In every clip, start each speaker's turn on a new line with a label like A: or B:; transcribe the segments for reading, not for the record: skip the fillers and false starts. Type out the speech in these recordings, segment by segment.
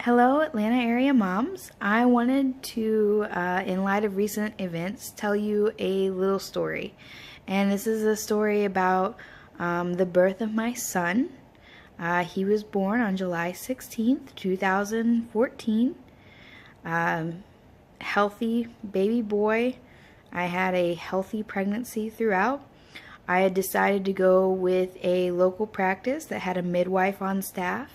A: Hello, Atlanta area moms. I wanted to, in light of recent events, tell you a little story. And this is a story about the birth of my son. He was born on July 16th, 2014. Healthy baby boy. I had a healthy pregnancy throughout. I had decided to go with a local practice that had a midwife on staff.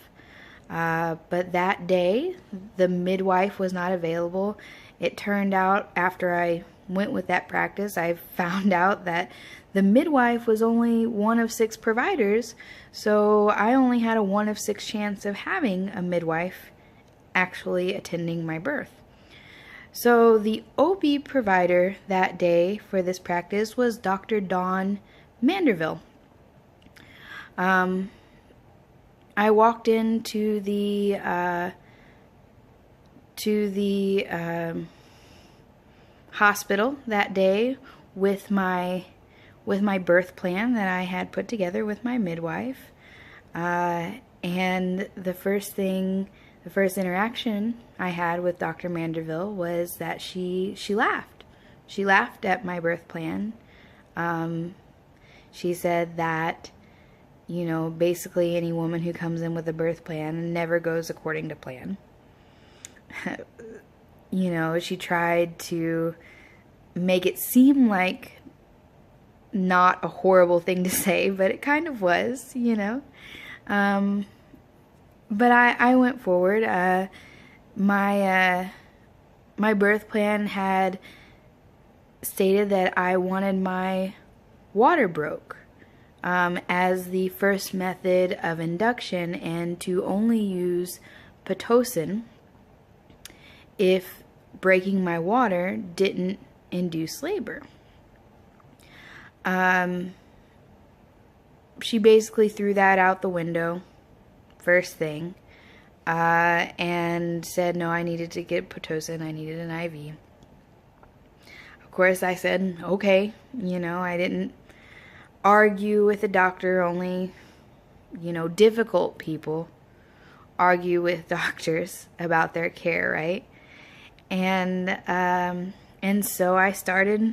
A: But that day, the midwife was not available. It turned out after I went with that practice, I found out that the midwife was only one of 6 providers, so I only had a 1 of 6 chance of having a midwife actually attending my birth. So the OB provider that day for this practice was Dr. Dawn Manderville. I walked into the hospital that day with my birth plan that I had put together with my midwife, and the first interaction I had with Dr. Manderville was that she laughed. She laughed at my birth plan. She said that, you know, basically any woman who comes in with a birth plan never goes according to plan. You know, she tried to make it seem like not a horrible thing to say, but it kind of was, you know. But I went forward. My birth plan had stated that I wanted my water broke as the first method of induction, and to only use Pitocin if breaking my water didn't induce labor. She basically threw that out the window first thing, and said no, I needed to get Pitocin, I needed an IV. Of course I said okay, you know, I didn't argue with the doctor. Only, you know, difficult people argue with doctors about their care, right? And so I started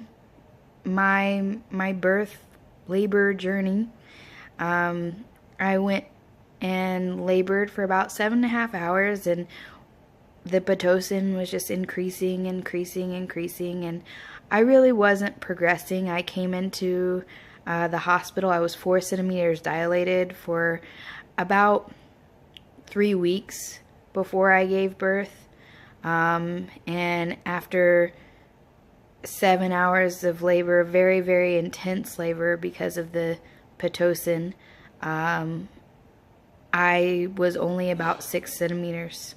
A: my birth labor journey. I went and labored for about 7.5 hours, and the Pitocin was just increasing, and I really wasn't progressing. I came into the hospital. I was 4 centimeters dilated for about 3 weeks before I gave birth. And after 7 hours of labor, very, very intense labor because of the Pitocin, I was only about 6 centimeters.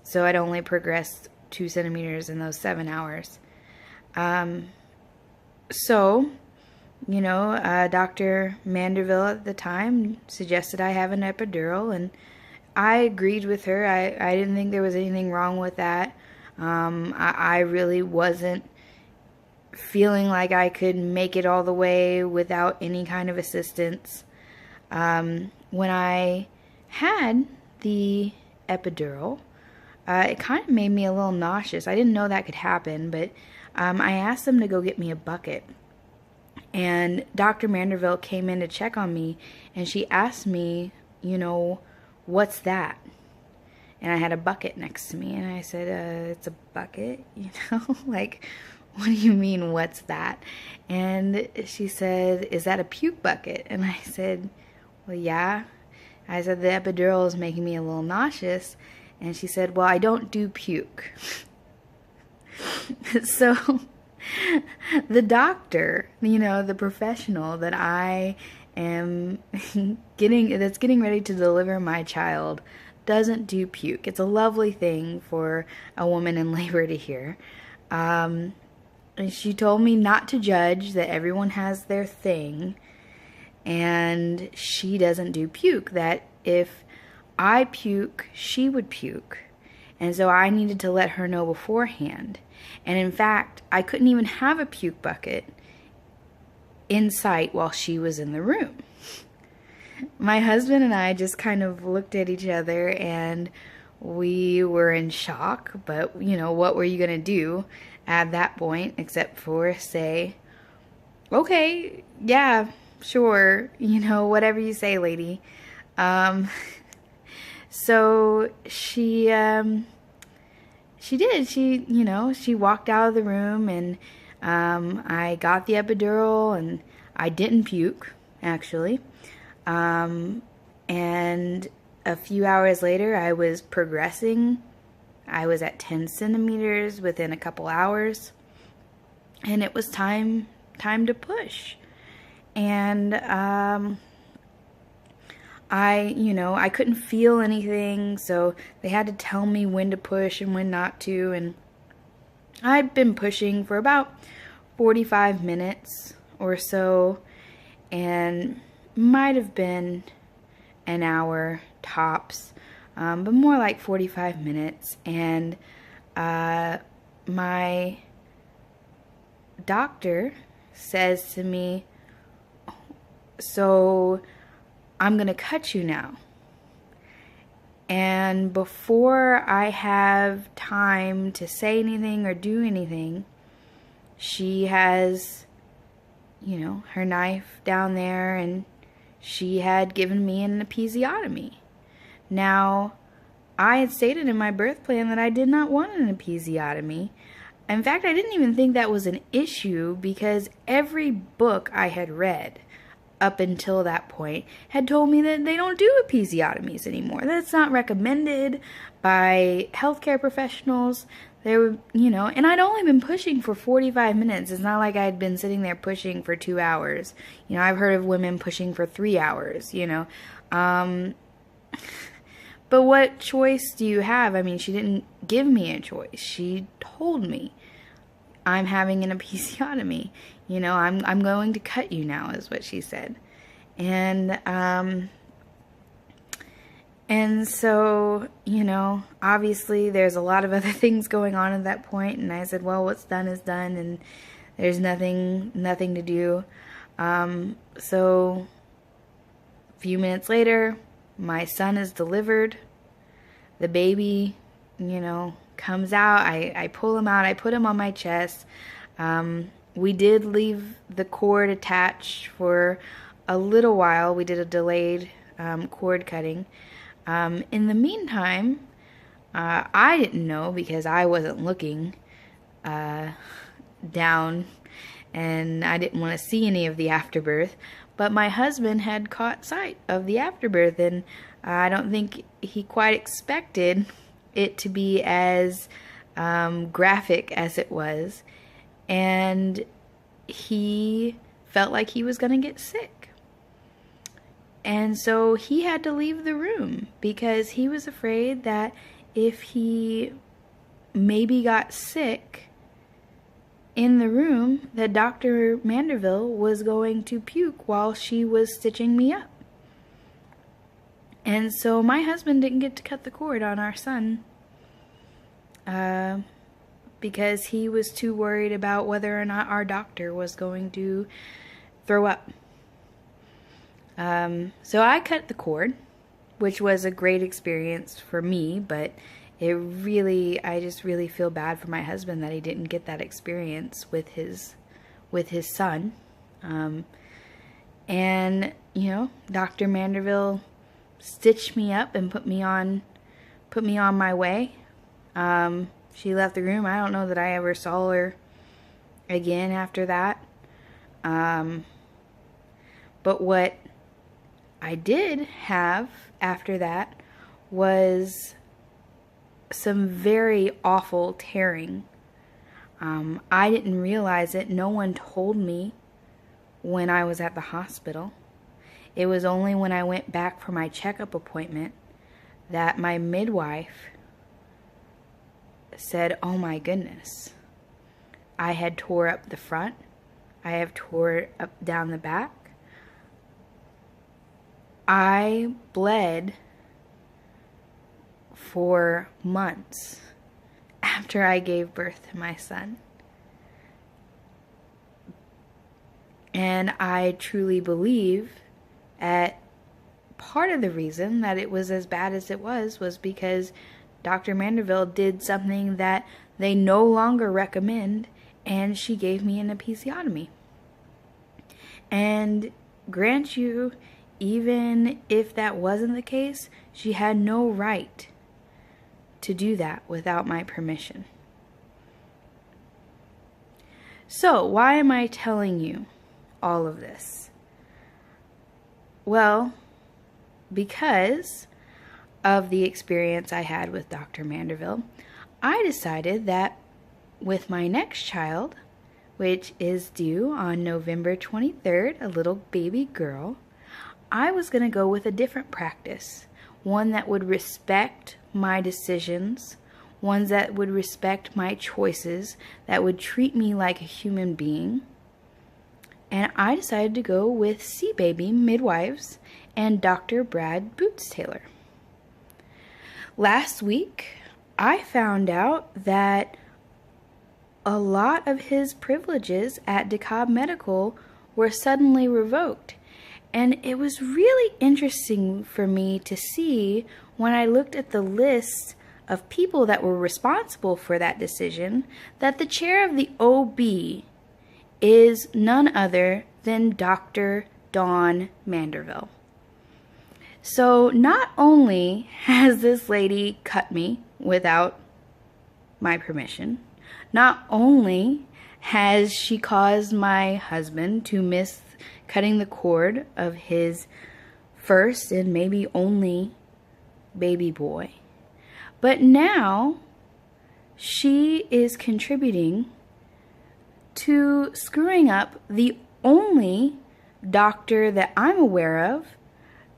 A: So I'd only progressed 2 centimeters in those 7 hours. So, you know, Dr. Manderville at the time suggested I have an epidural, and I agreed with her. I didn't think there was anything wrong with that. I really wasn't feeling like I could make it all the way without any kind of assistance. When I had the epidural, it kind of made me a little nauseous. I didn't know that could happen, but I asked them to go get me a bucket. And Dr. Manderville came in to check on me, and she asked me, you know, what's that? And I had a bucket next to me, and I said, it's a bucket, you know, like, what do you mean, what's that? And she said, is that a puke bucket? And I said, well, yeah. I said, the epidural is making me a little nauseous. And she said, well, I don't do puke. So the doctor, you know, the professional that I am that's getting ready to deliver my child, doesn't do puke. It's a lovely thing for a woman in labor to hear. And she told me not to judge, that everyone has their thing, and she doesn't do puke, that if I puke, she would puke. And so I needed to let her know beforehand. And in fact, I couldn't even have a puke bucket in sight while she was in the room. My husband and I just kind of looked at each other, and We were in shock, but what were you going to do at that point except for say, okay, yeah, sure, whatever you say, lady. Um, so she did. She walked out of the room, and I got the epidural, and I didn't puke, actually. And a few hours later, I was progressing. I was at 10 centimeters within a couple hours, and it was time to push. And I couldn't feel anything, so they had to tell me when to push and when not to. And I'd been pushing for about 45 minutes or so, and might have been an hour tops, but more like 45 minutes. And my doctor says to me, so I'm going to cut you now. And before I have time to say anything or do anything, she has, her knife down there, and she had given me an episiotomy. Now, I had stated in my birth plan that I did not want an episiotomy. In fact, I didn't even think that was an issue, because every book I had read up until that point had told me that they don't do episiotomies anymore. That's not recommended by healthcare professionals. They were, and I'd only been pushing for 45 minutes. It's not like I'd been sitting there pushing for 2 hours. I've heard of women pushing for 3 hours, But what choice do you have? I mean, she didn't give me a choice. She told me, I'm having an episiotomy. I'm going to cut you now, is what she said. And so, obviously there's a lot of other things going on at that point. And I said, well, what's done is done, and there's nothing to do. So a few minutes later, my son is delivered. The baby, comes out. I pull him out. I put him on my chest. We did leave the cord attached for a little while. We did a delayed cord cutting. In the meantime, I didn't know, because I wasn't looking down, and I didn't want to see any of the afterbirth. But my husband had caught sight of the afterbirth, and I don't think he quite expected it to be as graphic as it was. And he felt like he was going to get sick. And so he had to leave the room, because he was afraid that if he maybe got sick in the room, that Dr. Manderville was going to puke while she was stitching me up. And so my husband didn't get to cut the cord on our son, because he was too worried about whether or not our doctor was going to throw up. So I cut the cord, which was a great experience for me, but I just really feel bad for my husband that he didn't get that experience with his son. And Dr. Manderville stitched me up and put me on my way. She left the room. I don't know that I ever saw her again after that. But what I did have after that was some very awful tearing. I didn't realize it. No one told me when I was at the hospital. It was only when I went back for my checkup appointment that my midwife said, oh my goodness, I had tore up the front. I have tore up down the back. I bled for months after I gave birth to my son. And I truly believe that part of the reason that it was as bad as it was because Dr. Manderville did something that they no longer recommend, and she gave me an episiotomy. And grant you, even if that wasn't the case, she had no right to do that without my permission. So, why am I telling you all of this? Well, because of the experience I had with Dr. Manderville, I decided that with my next child, which is due on November 23rd, a little baby girl, I was going to go with a different practice, one that would respect my decisions, ones that would respect my choices, that would treat me like a human being. And I decided to go with C-Baby Midwives and Dr. Brad Boots Taylor. Last week, I found out that a lot of his privileges at DeKalb Medical were suddenly revoked. And it was really interesting for me to see when I looked at the list of people that were responsible for that decision that the chair of the OB is none other than Dr. Dawn Manderville. So not only has this lady cut me without my permission, not only has she caused my husband to miss cutting the cord of his first and maybe only baby boy, but now she is contributing to screwing up the only doctor that I'm aware of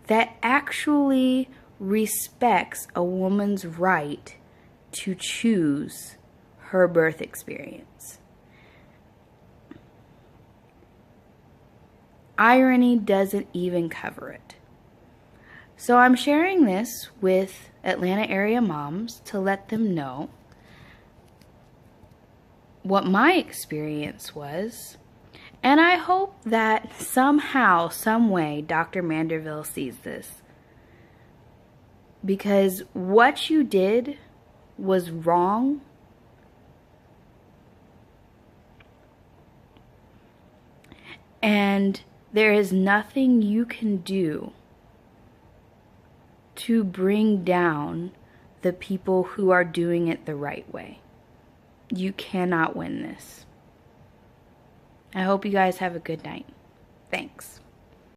A: that actually respects a woman's right to choose her birth experience. Irony doesn't even cover it. So I'm sharing this with Atlanta area moms to let them know what my experience was. And I hope that somehow, some way, Dr. Manderville sees this. Because what you did was wrong. And there is nothing you can do to bring down the people who are doing it the right way. You cannot win this. I hope you guys have a good night. Thanks.